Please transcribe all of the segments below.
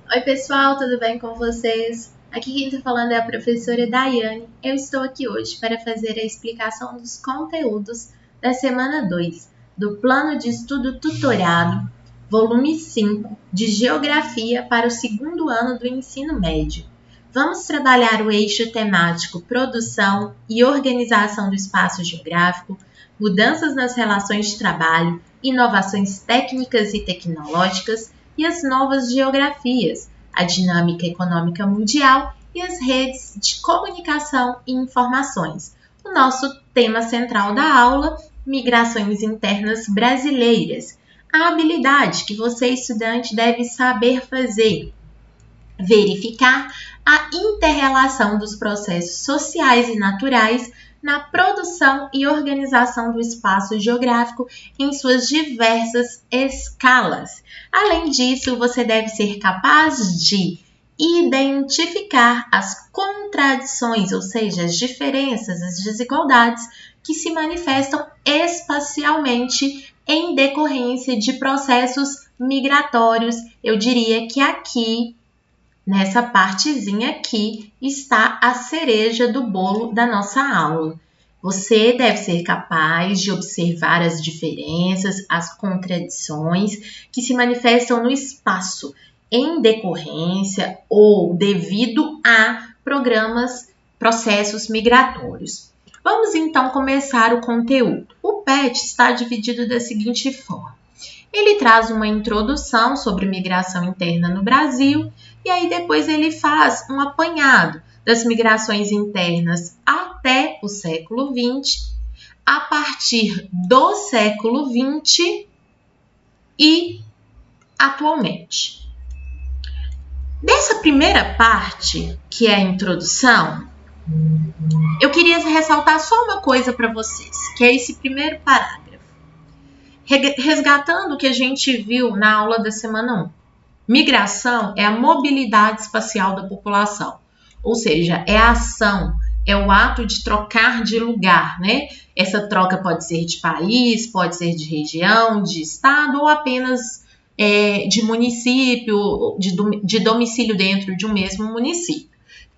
Oi pessoal, tudo bem com vocês? Aqui quem está falando é a professora Daiane. Eu estou aqui hoje para fazer a explicação dos conteúdos da semana 2 do Plano de Estudo Tutorado, volume 5, de Geografia para o segundo ano do ensino médio. Vamos trabalhar o eixo temático Produção e Organização do Espaço Geográfico, mudanças nas relações de trabalho, inovações técnicas e tecnológicas, e as novas geografias, a dinâmica econômica mundial e as redes de comunicação e informações. O nosso tema central da aula, migrações internas brasileiras. A habilidade que você, estudante, deve saber fazer. Verificar a inter-relação dos processos sociais e naturais na produção e organização do espaço geográfico em suas diversas escalas. Além disso, você deve ser capaz de identificar as contradições, ou seja, as diferenças, as desigualdades que se manifestam espacialmente em decorrência de processos migratórios. Eu diria que aqui, nessa partezinha aqui, está a cereja do bolo da nossa aula. Você deve ser capaz de observar as diferenças, as contradições que se manifestam no espaço em decorrência ou devido a processos migratórios. Vamos então começar o conteúdo. O PET está dividido da seguinte forma. Ele traz uma introdução sobre migração interna no Brasil e aí depois ele faz um apanhado das migrações internas até o século XX, a partir do século XX e atualmente. Dessa primeira parte, que é a introdução, eu queria ressaltar só uma coisa para vocês, que é esse primeiro parágrafo. Resgatando o que a gente viu na aula da semana 1. Migração é a mobilidade espacial da população, ou seja, é a ação, é o ato de trocar de lugar, né? Essa troca pode ser de país, pode ser de região, de estado ou apenas de município, de domicílio dentro de um mesmo município.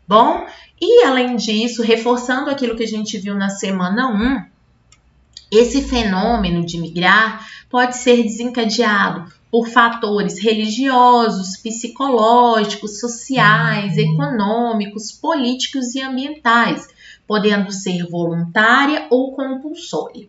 Bom, e além disso, reforçando aquilo que a gente viu na semana 1, esse fenômeno de migrar pode ser desencadeado por fatores religiosos, psicológicos, sociais, econômicos, políticos e ambientais, podendo ser voluntária ou compulsória.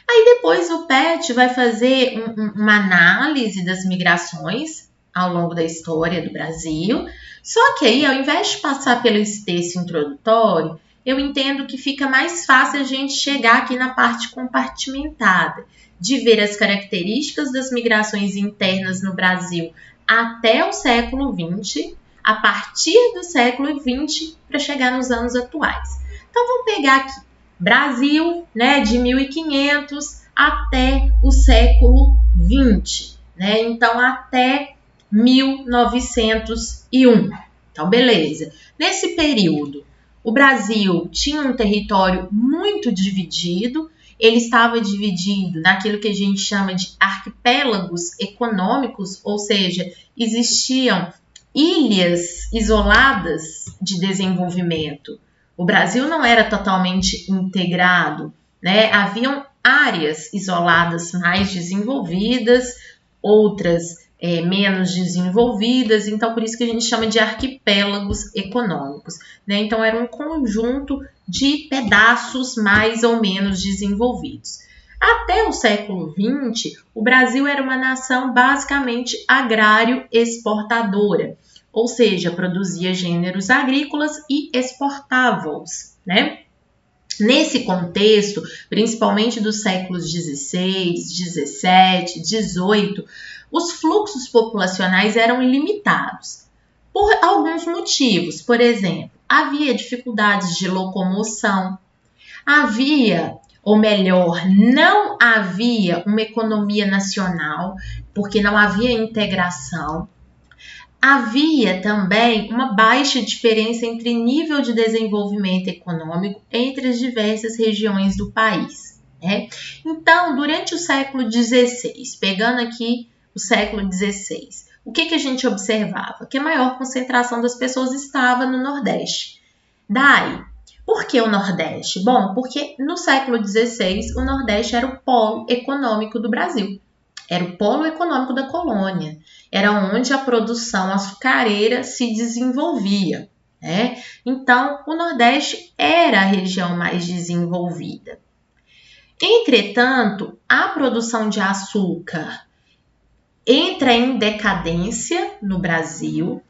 Aí depois o PET vai fazer uma análise das migrações ao longo da história do Brasil, só que aí, ao invés de passar pelo esse texto introdutório, eu entendo que fica mais fácil a gente chegar aqui na parte compartimentada, de ver as características das migrações internas no Brasil até o século XX, a partir do século XX para chegar nos anos atuais. Então, vamos pegar aqui Brasil, né, de 1500 até o século XX, né? Então, até 1901. Então, beleza. Nesse período, o Brasil tinha um território muito dividido, ele estava dividido naquilo que a gente chama de arquipélagos econômicos, ou seja, existiam ilhas isoladas de desenvolvimento. O Brasil não era totalmente integrado, né? Haviam áreas isoladas mais desenvolvidas, outras menos desenvolvidas, então por isso que a gente chama de arquipélagos econômicos, né? Então era um conjunto de pedaços mais ou menos desenvolvidos. Até o século XX, o Brasil era uma nação basicamente agrário-exportadora, ou seja, produzia gêneros agrícolas e exportava-os, né? Nesse contexto, principalmente dos séculos XVI, XVII, XVIII, os fluxos populacionais eram limitados por alguns motivos. Por exemplo, havia dificuldades de locomoção, não havia uma economia nacional, porque não havia integração. Havia também uma baixa diferença entre nível de desenvolvimento econômico entre as diversas regiões do país, né? Então, durante o século XVI, pegando aqui o século XVI, o que a gente observava? Que a maior concentração das pessoas estava no Nordeste. Daí, por que o Nordeste? Bom, porque no século XVI o Nordeste era o polo econômico do Brasil. Era o polo econômico da colônia. Era onde a produção açucareira se desenvolvia, né? Então, o Nordeste era a região mais desenvolvida. Entretanto, a produção de açúcar entra em decadência no Brasil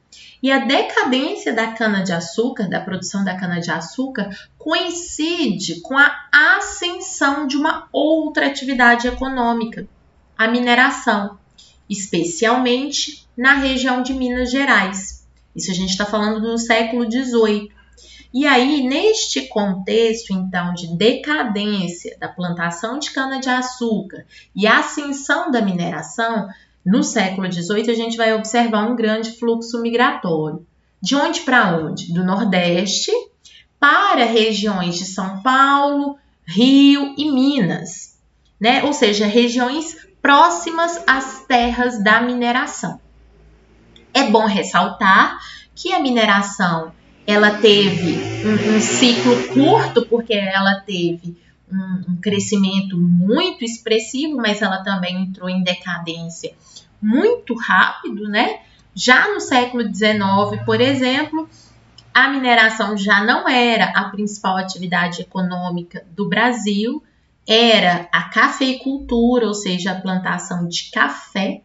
e a decadência da cana-de-açúcar, da produção da cana-de-açúcar, coincide com a ascensão de uma outra atividade econômica, a mineração, especialmente na região de Minas Gerais. Isso a gente está falando do século XVIII. E aí, neste contexto, então, de decadência da plantação de cana-de-açúcar e ascensão da mineração, no século XVIII, a gente vai observar um grande fluxo migratório. De onde para onde? Do Nordeste para regiões de São Paulo, Rio e Minas, né? Ou seja, regiões próximas às terras da mineração. É bom ressaltar que a mineração ela teve um ciclo curto, porque ela teve um crescimento muito expressivo, mas ela também entrou em decadência muito rápido, né? Já no século XIX, por exemplo, a mineração já não era a principal atividade econômica do Brasil, era a cafeicultura, ou seja, a plantação de café.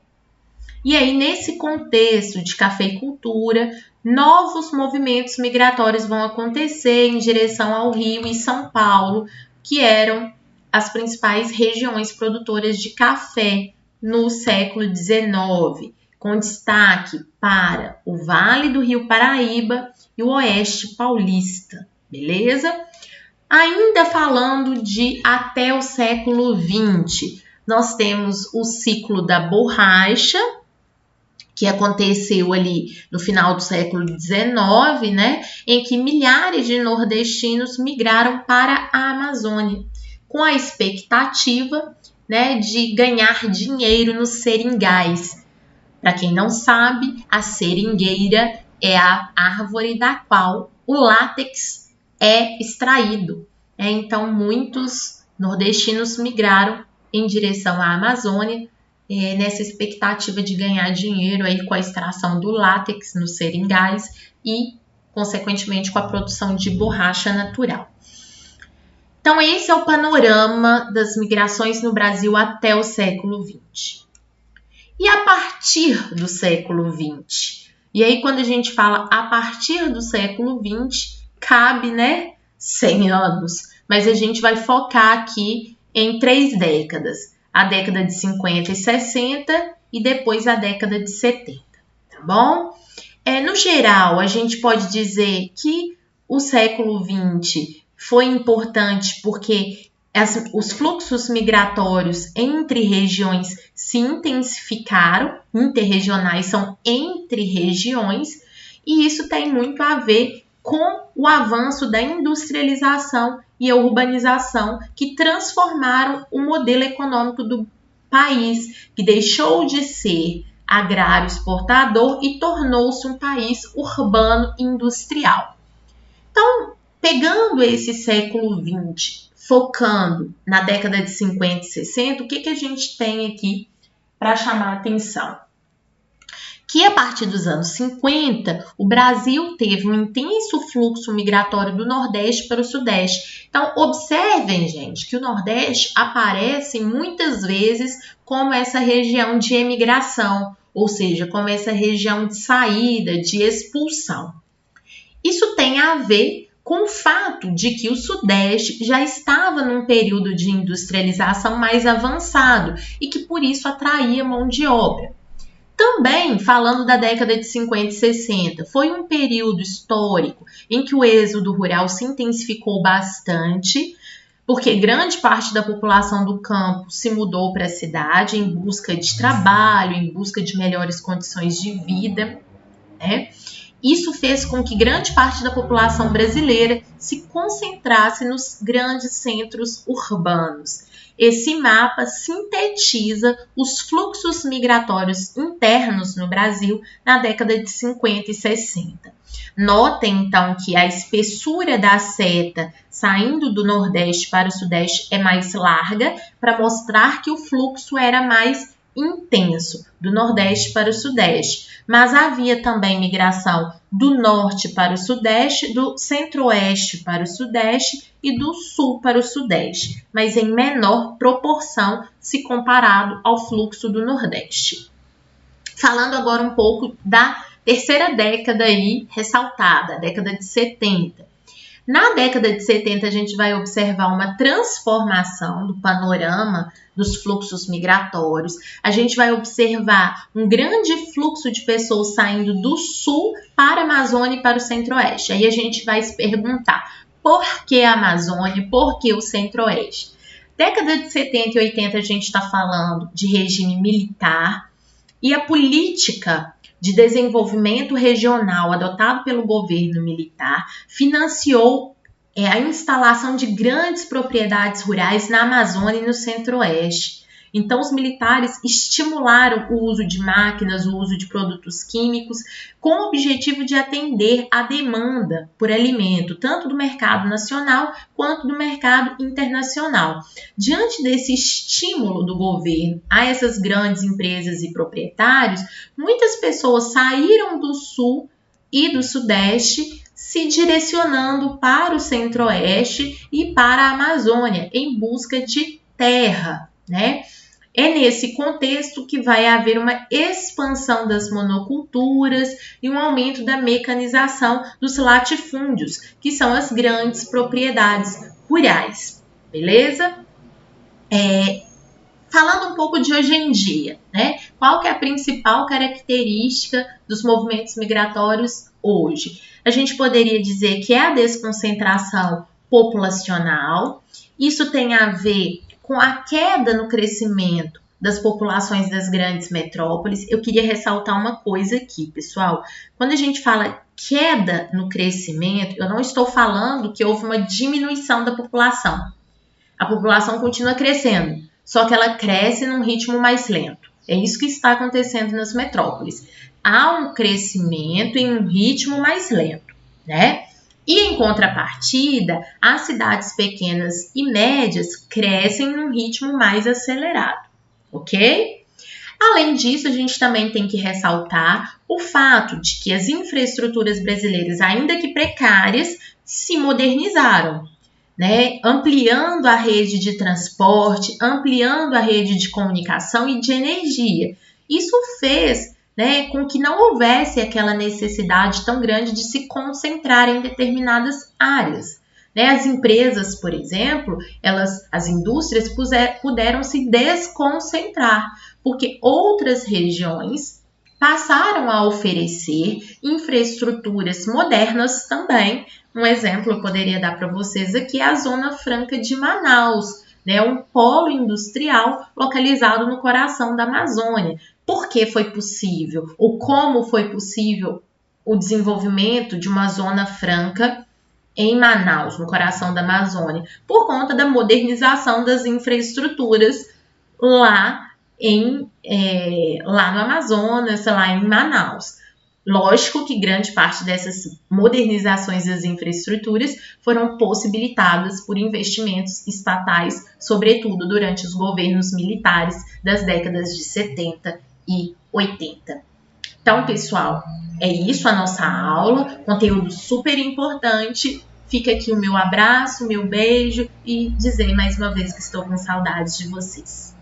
E aí, nesse contexto de cafeicultura, novos movimentos migratórios vão acontecer em direção ao Rio e São Paulo, que eram as principais regiões produtoras de café no século XIX, com destaque para o Vale do Rio Paraíba e o Oeste Paulista, beleza? Ainda falando de até o século XX, nós temos o ciclo da borracha, que aconteceu ali no final do século XIX, né, em que milhares de nordestinos migraram para a Amazônia, com a expectativa, né, de ganhar dinheiro nos seringais. Para quem não sabe, a seringueira é a árvore da qual o látex é extraído. Então, muitos nordestinos migraram em direção à Amazônia, nessa expectativa de ganhar dinheiro aí com a extração do látex nos seringais e, consequentemente, com a produção de borracha natural. Então, esse é o panorama das migrações no Brasil até o século XX. E a partir do século XX? E aí, quando a gente fala a partir do século XX, cabe, né, 100 anos. Mas a gente vai focar aqui em 3 décadas. A década de 50 e 60 e depois a década de 70, tá bom? No geral, a gente pode dizer que o século XX foi importante porque os fluxos migratórios entre regiões se intensificaram, interregionais são entre regiões, e isso tem muito a ver com o avanço da industrialização e a urbanização que transformaram o modelo econômico do país, que deixou de ser agrário exportador e tornou-se um país urbano industrial. Então, pegando esse século XX, focando na década de 50 e 60, o que a gente tem aqui para chamar a atenção? Que a partir dos anos 50, o Brasil teve um intenso fluxo migratório do Nordeste para o Sudeste. Então, observem, gente, que o Nordeste aparece muitas vezes como essa região de emigração, ou seja, como essa região de saída, de expulsão. Isso tem a ver com o fato de que o Sudeste já estava num período de industrialização mais avançado e que, por isso, atraía mão de obra. Também, falando da década de 50 e 60, foi um período histórico em que o êxodo rural se intensificou bastante, porque grande parte da população do campo se mudou para a cidade em busca de trabalho, em busca de melhores condições de vida, né? Isso fez com que grande parte da população brasileira se concentrasse nos grandes centros urbanos. esse mapa sintetiza os fluxos migratórios internos no Brasil na década de 50 e 60. Notem, então, que a espessura da seta saindo do Nordeste para o Sudeste é mais larga, para mostrar que o fluxo era mais intenso, do Nordeste para o Sudeste. Mas havia também migração do Norte para o Sudeste, do Centro-Oeste para o Sudeste e do Sul para o Sudeste, mas em menor proporção se comparado ao fluxo do Nordeste. Falando agora um pouco da terceira década aí ressaltada, a década de 70. Na década de 70, a gente vai observar uma transformação do panorama dos fluxos migratórios. A gente vai observar um grande fluxo de pessoas saindo do sul para a Amazônia e para o Centro-Oeste. Aí a gente vai se perguntar, por que a Amazônia? Por que o Centro-Oeste? Década de 70 e 80, a gente está falando de regime militar e a política de desenvolvimento regional adotado pelo governo militar financiou a instalação de grandes propriedades rurais na Amazônia e no Centro-Oeste. Então, os militares estimularam o uso de máquinas, o uso de produtos químicos, com o objetivo de atender à demanda por alimento, tanto do mercado nacional quanto do mercado internacional. Diante desse estímulo do governo a essas grandes empresas e proprietários, muitas pessoas saíram do Sul e do Sudeste, se direcionando para o Centro-Oeste e para a Amazônia, em busca de terra, né? É nesse contexto que vai haver uma expansão das monoculturas e um aumento da mecanização dos latifúndios, que são as grandes propriedades rurais, beleza? Falando um pouco de hoje em dia, né? Qual que é a principal característica dos movimentos migratórios hoje? A gente poderia dizer que é a desconcentração populacional. Isso tem a ver com a queda no crescimento das populações das grandes metrópoles. Eu queria ressaltar uma coisa aqui, pessoal. Quando a gente fala queda no crescimento, eu não estou falando que houve uma diminuição da população. A população continua crescendo, só que ela cresce num ritmo mais lento. É isso que está acontecendo nas metrópoles. Há um crescimento em um ritmo mais lento, né? E em contrapartida, as cidades pequenas e médias crescem num ritmo mais acelerado, ok? Além disso, a gente também tem que ressaltar o fato de que as infraestruturas brasileiras, ainda que precárias, se modernizaram, né? Ampliando a rede de transporte, ampliando a rede de comunicação e de energia. Isso fez, né, com que não houvesse aquela necessidade tão grande de se concentrar em determinadas áreas. Né? As empresas, por exemplo, as indústrias puderam se desconcentrar, porque outras regiões passaram a oferecer infraestruturas modernas também. Um exemplo eu poderia dar para vocês aqui é a Zona Franca de Manaus, né? Um polo industrial localizado no coração da Amazônia. Por que foi possível? Ou como foi possível o desenvolvimento de uma zona franca em Manaus, no coração da Amazônia? Por conta da modernização das infraestruturas lá no Amazonas, lá em Manaus. Lógico que grande parte dessas modernizações das infraestruturas foram possibilitadas por investimentos estatais, sobretudo durante os governos militares das décadas de 70 e 80. Então, pessoal, é isso a nossa aula, conteúdo super importante. Fica aqui o meu abraço, meu beijo e dizer mais uma vez que estou com saudades de vocês.